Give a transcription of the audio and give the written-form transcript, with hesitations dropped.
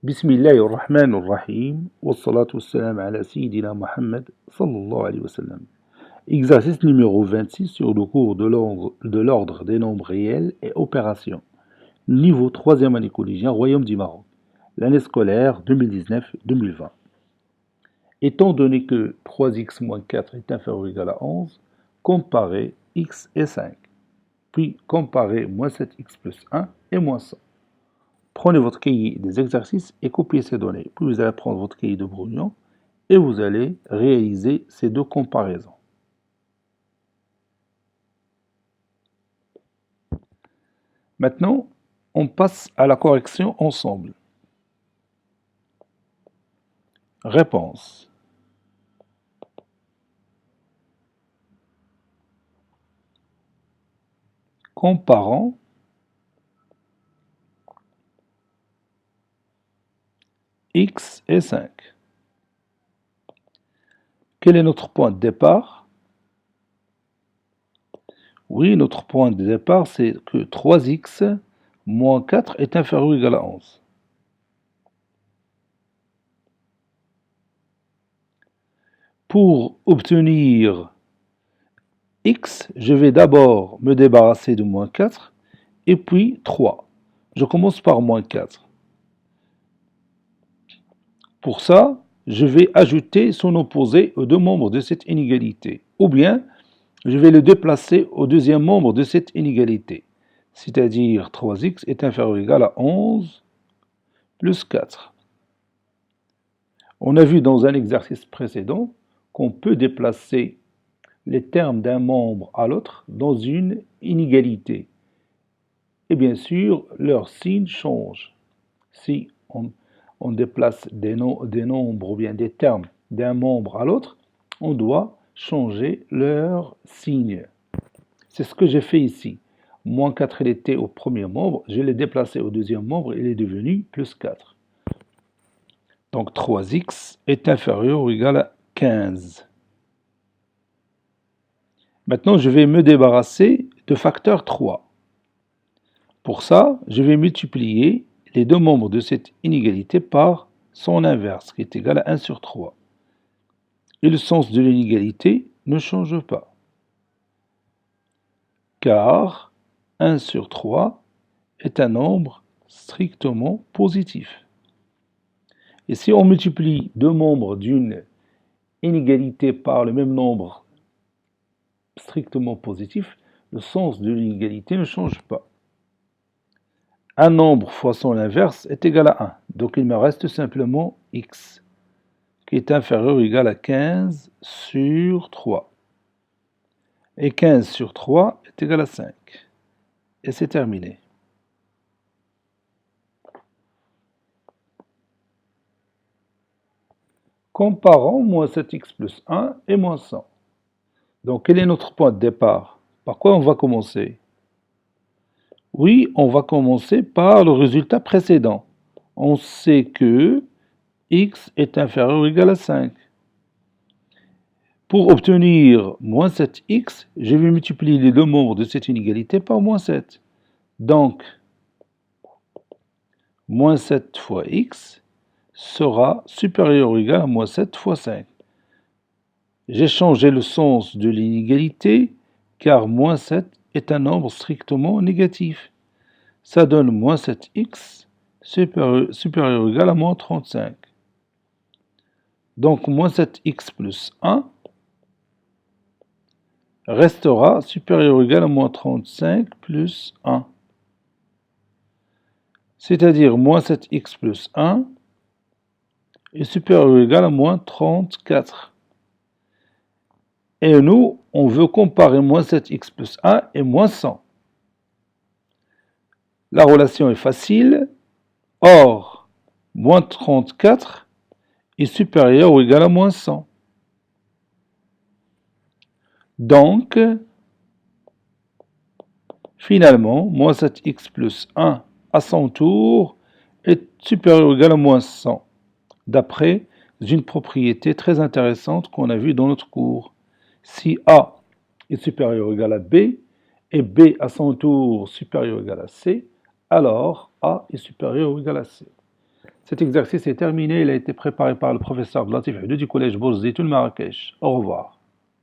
Bismillah ar-Rahman ar-Rahim, wa salatu wassalam ala Sayyidina Muhammad sallallahu alayhi wa sallam. Exercice numéro 26 sur le cours de l'ordre des nombres réels et opérations. Niveau 3e année collégien, Royaume du Maroc. L'année scolaire 2019-2020. Étant donné que 3x moins 4 est inférieur ou égal à 11, comparez x et 5. Puis comparez moins 7x plus 1 et moins 100. Prenez votre cahier des exercices et copiez ces données. Puis vous allez prendre votre cahier de brouillon et vous allez réaliser ces deux comparaisons. Maintenant, on passe à la correction ensemble. Réponse. Comparant x et 5. Quel est notre point de départ? Oui, notre point de départ, c'est que 3x moins 4 est inférieur ou égal à 11. Pour obtenir x, je vais d'abord me débarrasser de moins 4 et puis 3. Je commence par moins 4. Pour ça, je vais ajouter son opposé aux deux membres de cette inégalité. Ou bien, je vais le déplacer au deuxième membre de cette inégalité. C'est-à-dire 3x est inférieur ou égal à 11 plus 4. On a vu dans un exercice précédent qu'on peut déplacer les termes d'un membre à l'autre dans une inégalité. Et bien sûr, leur signe change. Si on déplace des nombres ou bien des termes d'un membre à l'autre, on doit changer leur signe. C'est ce que j'ai fait ici. Moins 4, il était au premier membre, je l'ai déplacé au deuxième membre, il est devenu plus 4. Donc 3x est inférieur ou égal à 15. Maintenant, je vais me débarrasser de facteur 3. Pour ça, je vais multiplier les deux membres de cette inégalité par son inverse, qui est égal à 1 sur 3. Et le sens de l'inégalité ne change pas, car 1 sur 3 est un nombre strictement positif. Et si on multiplie deux membres d'une inégalité par le même nombre strictement positif, le sens de l'inégalité ne change pas. Un nombre fois son inverse est égal à 1. Donc il me reste simplement x, qui est inférieur ou égal à 15 sur 3. Et 15 sur 3 est égal à 5. Et c'est terminé. Comparons moins 7x plus 1 et moins 100. Donc quel est notre point de départ? Par quoi on va commencer? Oui, on va commencer par le résultat précédent. On sait que x est inférieur ou égal à 5. Pour obtenir moins 7x, je vais multiplier les deux membres de cette inégalité par moins 7. Donc, moins 7 fois x sera supérieur ou égal à moins 7 fois 5. J'ai changé le sens de l'inégalité car moins 7 est un nombre strictement négatif. Ça donne moins 7x supérieur ou égal à moins 35. Donc, moins 7x plus 1 restera supérieur ou égal à moins 35 plus 1. C'est-à-dire moins 7x plus 1 est supérieur ou égal à moins 34. Et nous, on veut comparer moins 7x plus 1 et moins 100. La relation est facile. Or, moins 34 est supérieur ou égal à moins 100. Donc, finalement, moins 7x plus 1 à son tour est supérieur ou égal à moins 100, d'après une propriété très intéressante qu'on a vue dans notre cours. Si A est supérieur ou égal à B, et B à son tour supérieur ou égal à C, alors A est supérieur ou égal à C. Cet exercice est terminé, il a été préparé par le professeur Latif Houdoud du collège Bourzditoun Marrakech. Au revoir.